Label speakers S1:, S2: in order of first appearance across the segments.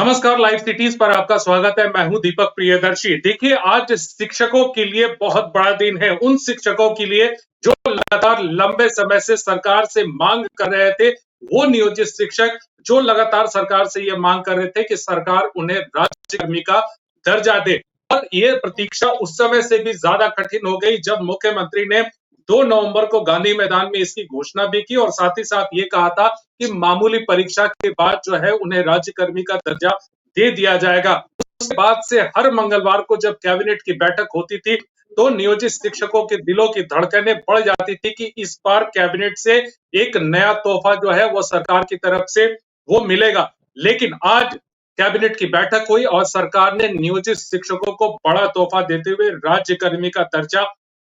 S1: नमस्कार, live cities पर आपका स्वागत है। मैं हूं दीपक प्रियदर्शी। देखिए, आज शिक्षकों के लिए बहुत बड़ा दिन है। उन शिक्षकों के लिए जो लगातार लंबे समय से सरकार से मांग कर रहे थे, वो नियोजित शिक्षक जो लगातार सरकार से ये मांग कर रहे थे कि सरकार उन्हें राज्यकर्मी का दर्जा दे। और ये प्रतीक्षा उस समय से भी ज्यादा कठिन हो गई जब मुख्यमंत्री ने 2 नवंबर को गांधी मैदान में इसकी घोषणा भी की और साथ ही साथ ये कहा था कि मामूली परीक्षा के बाद जो है उन्हें राज्यकर्मी का दर्जा दे दिया जाएगा। उसके बाद से हर मंगलवार को जब कैबिनेट की बैठक होती थी तो नियोजित शिक्षकों के दिलों की धड़कनें बढ़ जाती थी कि इस बार कैबिनेट से एक नया तोहफा जो है वो सरकार की तरफ से वो मिलेगा। लेकिन आज कैबिनेट की बैठक हुई और सरकार ने नियोजित शिक्षकों को बड़ा तोहफा देते हुए राज्यकर्मी का दर्जा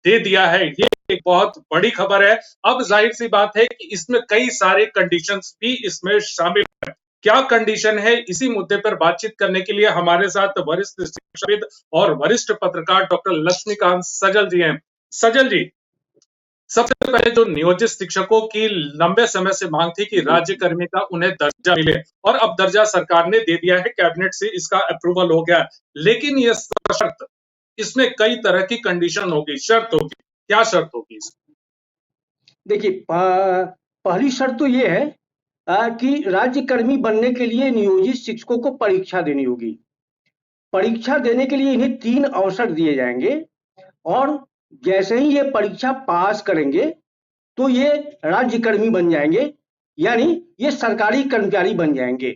S1: दे दिया है। ये एक बहुत बड़ी खबर है। अब जाहिर सी बात है कि इसमें कई सारे कंडीशंस भी इसमें शामिल है। क्या कंडीशन है, इसी मुद्दे पर बातचीत करने के लिए हमारे साथ वरिष्ठ शिक्षाविद और वरिष्ठ पत्रकार डॉक्टर लक्ष्मीकांत सजल जी हैं। सजल जी, सबसे पहले जो नियोजित शिक्षकों की लंबे समय से मांग थी कि राज्यकर्मी का उन्हें दर्जा मिले और अब दर्जा सरकार ने दे दिया है, कैबिनेट से इसका अप्रूवल हो गया। लेकिन ये शर्त, इसमें कई तरह की कंडीशन होगी, शर्त होगी। क्या शर्त होगी इसमें?
S2: देखिए, पहली शर्त तो ये है कि राज्यकर्मी बनने के लिए नियोजित शिक्षकों को परीक्षा देनी होगी। परीक्षा देने के लिए इन्हें 3 अवसर दिए जाएंगे और जैसे ही ये परीक्षा पास करेंगे तो ये राज्यकर्मी बन जाएंगे, यानी ये सरकारी कर्मचारी बन जाएंगे।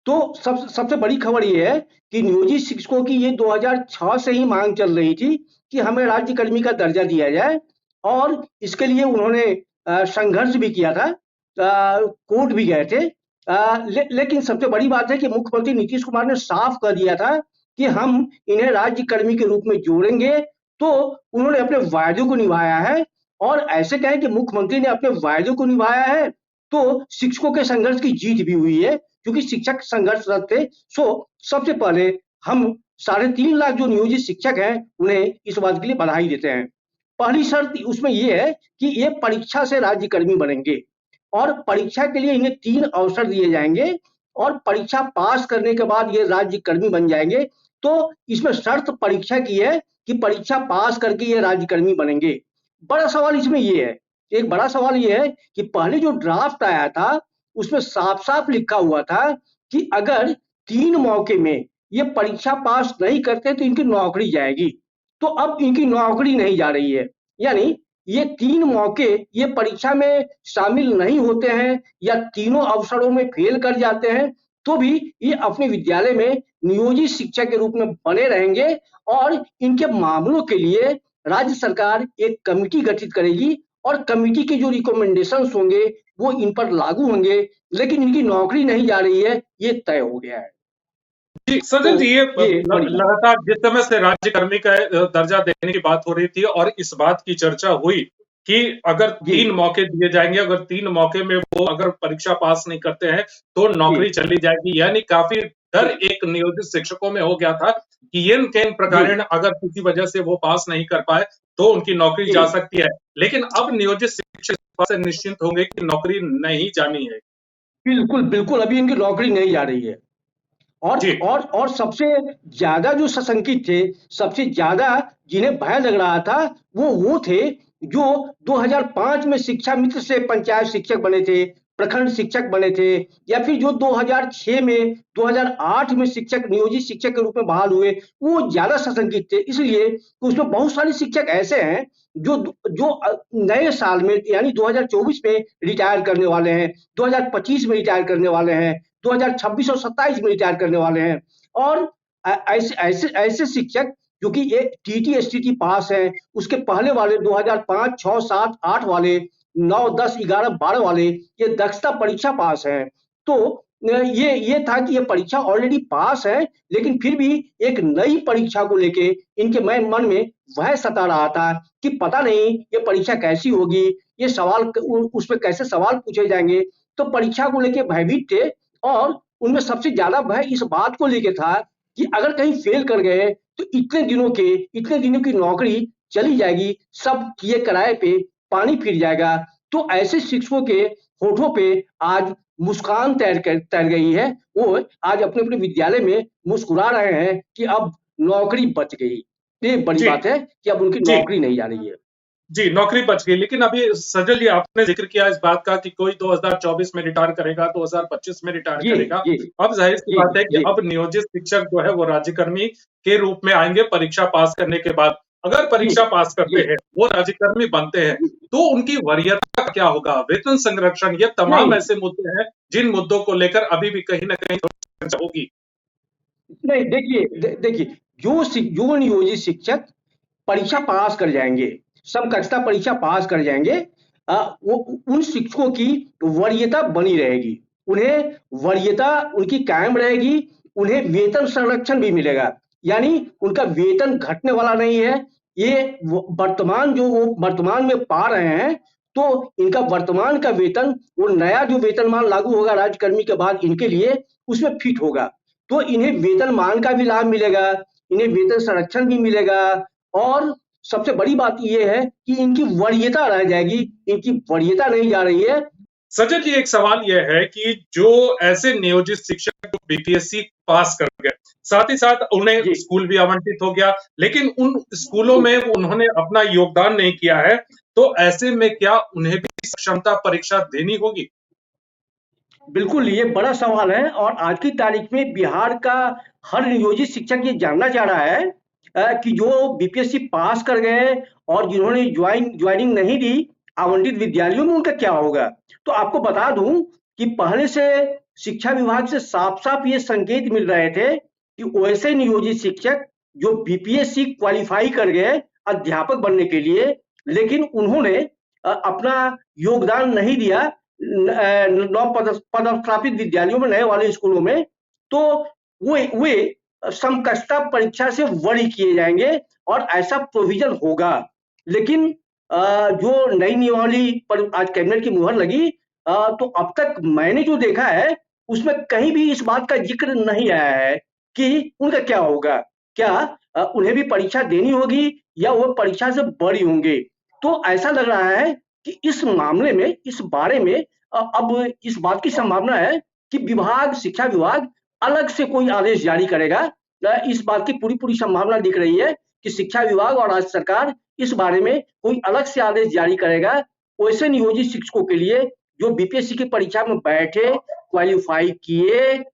S2: तो सबसे बड़ी खबर ये है कि नियोजित शिक्षकों की ये 2006 से ही मांग चल रही थी कि हमें राज्यकर्मी का दर्जा दिया जाए और इसके लिए उन्होंने संघर्ष भी किया था, कोर्ट भी गए थे। लेकिन सबसे बड़ी बात है कि मुख्यमंत्री नीतीश कुमार ने साफ कर दिया था कि हम इन्हें राज्यकर्मी के रूप में जोड़ेंगे। तो उन्होंने अपने वायदे को निभाया है और ऐसे कहें कि मुख्यमंत्री ने अपने वायदे को निभाया है तो शिक्षकों के संघर्ष की जीत भी हुई है, क्योंकि शिक्षक संघर्षरत थे। सबसे पहले हम 3.5 लाख जो नियोजित शिक्षक हैं उन्हें इस बात के लिए बधाई देते हैं। पहली शर्त उसमें यह है कि ये परीक्षा से राज्यकर्मी बनेंगे और परीक्षा के लिए इन्हें 3 अवसर दिए जाएंगे और परीक्षा पास करने के बाद ये राज्यकर्मी बन जाएंगे। तो इसमें शर्त परीक्षा की है कि परीक्षा पास करके ये राज्यकर्मी बनेंगे। बड़ा सवाल इसमें ये है, एक बड़ा सवाल ये है कि पहले जो ड्राफ्ट आया था उसमें साफ-साफ लिखा हुआ था कि अगर 3 मौके में ये परीक्षा पास नहीं करते तो इनकी नौकरी जाएगी। तो अब इनकी नौकरी नहीं जा रही है, यानी ये 3 मौके ये परीक्षा में शामिल नहीं होते हैं या तीनों अवसरों में फेल कर जाते हैं तो भी ये अपने विद्यालय में नियोजित शिक्षक के रूप में बने रहेंगे और इनके मामलों के लिए राज्य सरकार एक कमिटी गठित करेगी और कमिटी के जो रिकमेंडेशंस होंगे वो इन पर लागू होंगे, लेकिन इनकी नौकरी नहीं जा रही है, ये तय हो गया है।
S1: जी, सजल जी, ये लगातार जिस समय से राज्यकर्मी का दर्जा देने की बात हो रही थी और इस बात की चर्चा हुई कि अगर 3 मौके दिए जाएंगे, अगर 3 मौके में वो अगर परीक्षा पास नहीं करते हैं तो नौकरी चली जाएगी, यानी काफी डर एक नियोजित शिक्षकों में हो गया था कि इन प्रकार अगर किसी वजह से वो पास नहीं कर पाए तो उनकी नौकरी जा सकती है। लेकिन अब नियोजित शिक्षक से निश्चिंत होंगे कि नौकरी नहीं जानी है।
S2: बिल्कुल, अभी इनकी नौकरी नहीं जा रही है। और सबसे ज्यादा जो सशंकित थे, सबसे ज्यादा जिन्हें भय लग रहा था वो थे जो 2005 में शिक्षा मित्र से पंचायत शिक्षक बने थे, प्रखंड शिक्षक बने थे, या फिर जो 2006 में 2008 में शिक्षक नियोजित शिक्षक के रूप में बहाल हुए, वो ज्यादा सशंकित थे। इसलिए उसमें बहुत सारे शिक्षक ऐसे हैं जो जो नए साल में यानी 2024 में रिटायर करने वाले हैं, 2025 में रिटायर करने वाले हैं, 2026 और 27 में रिटायर करने वाले हैं। और ऐसे शिक्षक जो कि एक टीटी एसटीटी पास है, उसके पहले वाले 2005, 6, 7, 8 वाले, 9, 10, 11, 12 वाले ये दक्षता परीक्षा पास हैं। तो ये था कि ये परीक्षा ऑलरेडी पास है, लेकिन फिर भी एक नई परीक्षा को लेके इनके मन में वह सता रहा था कि पता नहीं ये परीक्षा कैसी होगी, ये सवाल उसमें कैसे सवाल पूछे जाएंगे। तो परीक्षा को लेके भयभीत थे और उनमें सबसे ज्यादा भय इस बात को लेके था कि अगर कहीं फेल कर गए तो इतने दिनों की नौकरी चली जाएगी, सब किए किराए पे पानी फिर जाएगा। तो ऐसे शिक्षकों के होठों पे आज मुस्कान तैर गई है। वो आज अपने अपने विद्यालय में मुस्कुरा रहे हैं कि अब नौकरी बच गई। ये बड़ी
S1: जी
S2: बात है कि अब उनकी
S1: जी
S2: नौकरी नहीं जा रही है।
S1: जी, नौकरी बच गई। लेकिन अभी सजल जी आपने ज़िक्र किया इस बात का कि कोई 2024 में रिटायर करेगा, 2025 में रिटायर
S2: जी,
S1: करेगा।
S2: जी,
S1: अब ज़ाहिर-सी
S2: जी,
S1: बात है कि
S2: जी,
S1: अब नियोजित शिक्षक जो है वो राज्यकर्मी के रूप में आएँगे परीक्षा पास करने के बाद। अगर
S2: जी,
S1: परीक्षा पास करते
S2: जी,
S1: हैं, वो राज्यकर्मी बनते हैं,
S2: जी।
S1: तो उनकी वरीयता का क्या होगा? वेतन संरक्षण, ये तमाम
S2: नहीं,
S1: ऐसे मुद्दे हैं जिन मुद्दों को लेकर अभी भी कहीं न कहीं चर्चा होगी।
S2: नहीं, देखिए, जो नियोजित शिक्षक परीक्षा पास कर जाएंगे, समकक्षता परीक्षा पास कर जाएंगे, वो उन शिक्षकों की वरीयता बनी रहेगी। उन्हें वरीयता उनकी कायम रहेगी। उन्हें वेतन संरक्षण भी मिलेगा, यानी उनका वेतन घटने वाला नहीं है। ये वर्तमान जो वो वर्तमान में पा रहे हैं, तो इनका वर्तमान का वेतन, वो नया जो वेतनमान लागू होगा राज्यकर्मी के बाद इनके लिए, उसमें फिट होगा। तो इन्हें वेतनमान का भी लाभ मिलेगा, इन्हें वेतन संरक्षण भी मिलेगा, और सबसे बड़ी बात ये है कि इनकी वरीयता रह जाएगी। इनकी वरीयता नहीं जा रही है।
S1: सजल जी, एक सवाल यह है कि जो ऐसे नियोजित शिक्षक जो बीपीएससी पास कर गए, साथ ही साथ उन्हें
S2: जी,
S1: स्कूल भी आवंटित हो गया, लेकिन उन स्कूलों में उन्होंने अपना योगदान नहीं किया है, तो ऐसे में क्या उन्हें भी क्षमता परीक्षा देनी होगी?
S2: बिल्कुल, ये बड़ा सवाल है, और आज की तारीख में बिहार का हर नियोजित शिक्षक ये जानना चाह रहा है कि जो बीपीएससी पास कर गए और जिन्होंने ज्वाइनिंग नहीं दी आवंटित विद्यालयों में, उनका क्या होगा? तो आपको बता दूं कि पहले से शिक्षा विभाग से साफ-साफ ये संकेत मिल रहे थे कि वैसे नियोजित शिक्षक जो बीपीएससी क्वालिफाई कर गए अध्यापक बनने के लिए, लेकिन उन्होंने अपना योगदान नहीं दिया पदस्थापित विद्यालयों में, नए वाले स्कूलों में, तो वे समकक्षता परीक्षा से वरी किए जाएंगे, और ऐसा प्रोविजन होगा। लेकिन जो नई नियमावली पर आज कैबिनेट की मुहर लगी, तो अब तक मैंने जो देखा है, उसमें कहीं भी इस बात का जिक्र नहीं आया है कि उनका क्या होगा। क्या उन्हें भी परीक्षा देनी होगी, या वो परीक्षा से बरी होंगे? तो ऐसा लग रहा है कि इस मामले में, इस बारे में अब इस बात की संभावना है कि शिक्षा विभाग अलग से कोई आदेश जारी करेगा। इस बात की पूरी संभावना दिख रही है कि शिक्षा विभाग और राज्य सरकार इस बारे में कोई अलग से आदेश जारी करेगा, वैसे नियोजित शिक्षकों के लिए जो बीपीएससी की परीक्षा में बैठे, क्वालिफाई किए,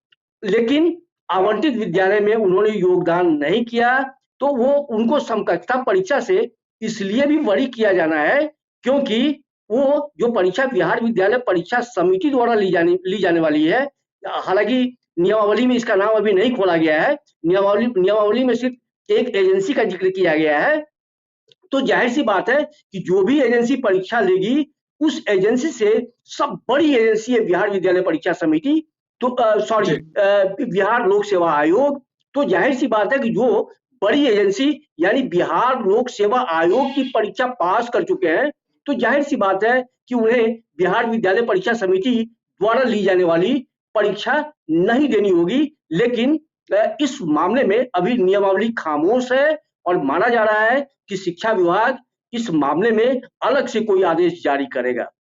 S2: लेकिन आवंटित विद्यालय में उन्होंने योगदान नहीं किया, तो वो उनको समकक्षता परीक्षा से इसलिए भी वरी किया जाना है, क्योंकि वो जो परीक्षा बिहार विद्यालय परीक्षा समिति द्वारा ली जाने वाली है। हालांकि नियमावली में इसका नाम अभी नहीं खोला गया है। नियमावली में सिर्फ एक एजेंसी का जिक्र किया गया है। तो जाहिर सी बात है कि जो भी एजेंसी परीक्षा लेगी, उस एजेंसी से, सब बड़ी एजेंसी है बिहार विद्यालय परीक्षा समिति, तो सॉरी,
S1: जी।
S2: बिहार लोक सेवा आयोग। तो जाहिर सी बात है कि जो बड़ी एजेंसी यानी बिहार लोक सेवा आयोग की परीक्षा पास कर चुके हैं, तो जाहिर सी बात है कि उन्हें बिहार विद्यालय परीक्षा समिति द्वारा ली जाने वाली परीक्षा नहीं देनी होगी। लेकिन इस मामले में अभी नियमावली खामोश है, और माना जा रहा है कि शिक्षा विभाग इस मामले में अलग से कोई आदेश जारी करेगा।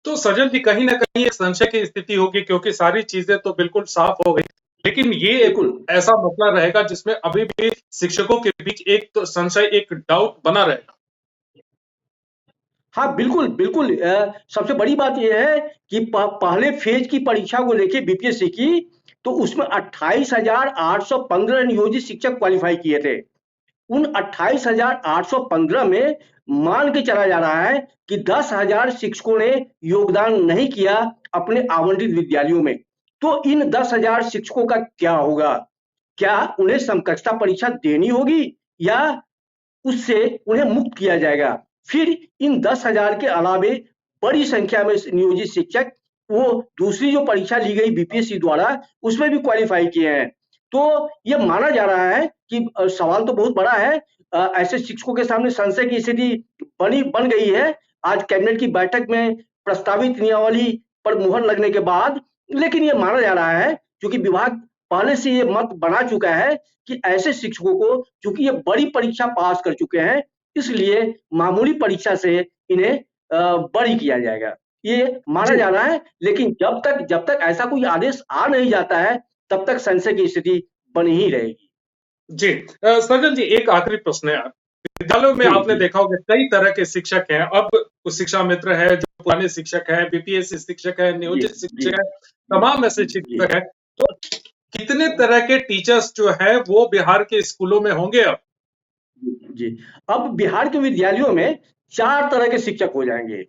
S1: तो सजल जी, कहीं न कहीं एक संशय की स्थिति होगी क्योंकि सारी चीज़ें तो बिल्कुल साफ हो गई। लेकिन ये एक
S2: बिल्कुल।
S1: ऐसा मसला रहेगा जिसमें अभी भी शिक्षकों के बीच एक तो संशय, एक डाउट बना रहेगा।
S2: हाँ, बिल्कुल, बिल्कुल। सबसे बड़ी बात ये है कि पहले फेज की परीक्षा को लेके बीपीएससी की, तो उसमें 28,815 नियोजित शिक्षक क्वालिफाई किए थे। उन 28,815 में मान के चला जा रहा है कि 10,000 शिक्षकों ने योगदान नहीं किया अपने आवंटित विद्यालयों में। तो इन 10,000 शिक्षकों का क्या होगा? क्या उन्हें समकक्षता परीक्षा देनी होगी, या उससे उन्हें मुक्त किया जाएगा? फिर इन 10,000 के अलावे बड़ी संख्या में नियोजित शिक्षक वो दूसरी जो परीक्षा ली गई बीपीएससी द्वारा, उसमें भी क्वालिफाई किए हैं। तो ये माना जा रहा है कि सवाल तो बहुत बड़ा है। ऐसे शिक्षकों के सामने संशय की स्थिति बन गई है आज कैबिनेट की बैठक में प्रस्तावित नियमावली पर मुहर लगने के बाद। लेकिन ये माना जा रहा है, क्योंकि विभाग पहले से ये मत बना चुका है कि ऐसे शिक्षकों को, चूंकि ये बड़ी परीक्षा पास कर चुके हैं, इसलिए मामूली परीक्षा से इन्हें बरी किया जाएगा। ये माना
S1: जी
S2: जा रहा है, लेकिन जब तक ऐसा कोई आदेश आ नहीं जाता है, तब तक संशय की स्थिति बनी ही रहेगी।
S1: जी सज्जन जी, एक आखिरी प्रश्न है। विद्यालयों में
S2: जी,
S1: आपने
S2: जी।
S1: देखा होगा कई तरह के शिक्षक हैं। अब कुछ शिक्षा मित्र है, जो पुराने शिक्षक हैं, बीपीएससी शिक्षक है,
S2: जी,
S1: नियोजित
S2: जी,
S1: शिक्षक है,
S2: जी,
S1: तमाम ऐसे
S2: जी।
S1: शिक्षक हैं। तो कितने तरह के टीचर्स जो है वो बिहार के स्कूलों में होंगे अब?
S2: जी। अब बिहार के विद्यालयों में 4 तरह के शिक्षक हो जाएँगे।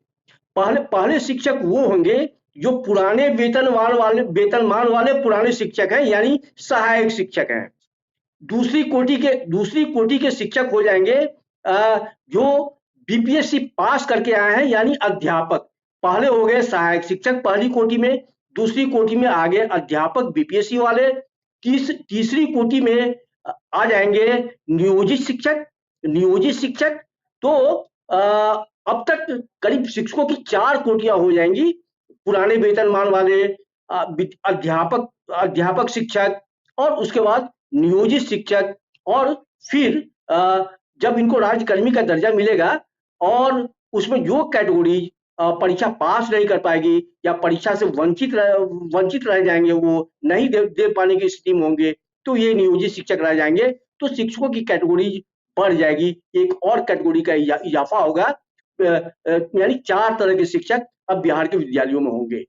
S2: पहले पहले शिक्षक वो होंगे जो पुराने वेतनमान वाले पुराने शिक्षक हैं, यानी सहायक शिक्षक हैं। दूसरी कोटि के शिक्षक हो जाएंगे जो बीपीएससी पास करके आए हैं, यानी अध्यापक। पहले हो गए सहायक शिक्षक पहली कोटि में, दूसरी कोटि में आ गए अध्यापक बीपीएससी वाले, तीसरी कोटि में आ जाएंगे नियोजित शिक्षक। तो अब तक करीब शिक्षकों की 4 कोटियां हो जाएंगी। पुराने वेतनमान वाले अध्यापक अध्यापक शिक्षक, और उसके बाद नियोजित शिक्षक, और फिर जब इनको राज्यकर्मी का दर्जा मिलेगा और उसमें जो कैटेगरी परीक्षा पास नहीं कर पाएगी या परीक्षा से वंचित रह जाएंगे, वो नहीं दे पाने की स्थिति में होंगे, तो ये नियोजित शिक्षक रह जाएंगे। तो शिक्षकों की कैटेगरी बढ़ जाएगी, एक और कैटेगरी का इजाफा होगा। यानी 4 तरह के शिक्षक अब बिहार के विद्यालयों में होंगे।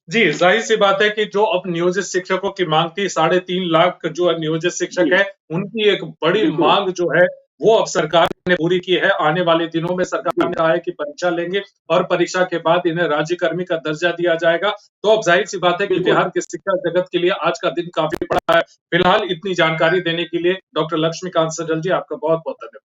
S1: जी, ज़ाहिर-सी बात है कि जो अब नियोजित शिक्षकों की माँग थी, 3.5 लाख जो नियोजित
S2: जी,
S1: शिक्षक हैं, उनकी एक बड़ी
S2: बिल्कुल।
S1: माँग जो है, वो अब सरकार ने पूरी की है। आने वाले दिनों में सरकार
S2: जी,
S1: ने कहा है कि परीक्षा लेंगे और परीक्षा के बाद इन्हें राज्यकर्मी का दर्जा दिया जाएगा। तो अब ज़ाहिर-सी बात है कि
S2: बिल्कुल।
S1: बिहार के शिक्षा जगत के लिए आज का दिन काफ़ी बड़ा है। फिलहाल इतनी जानकारी देने के लिए डॉक्टर लक्ष्मीकांत सहगल जी, आपका बहुत-बहुत धन्यवाद।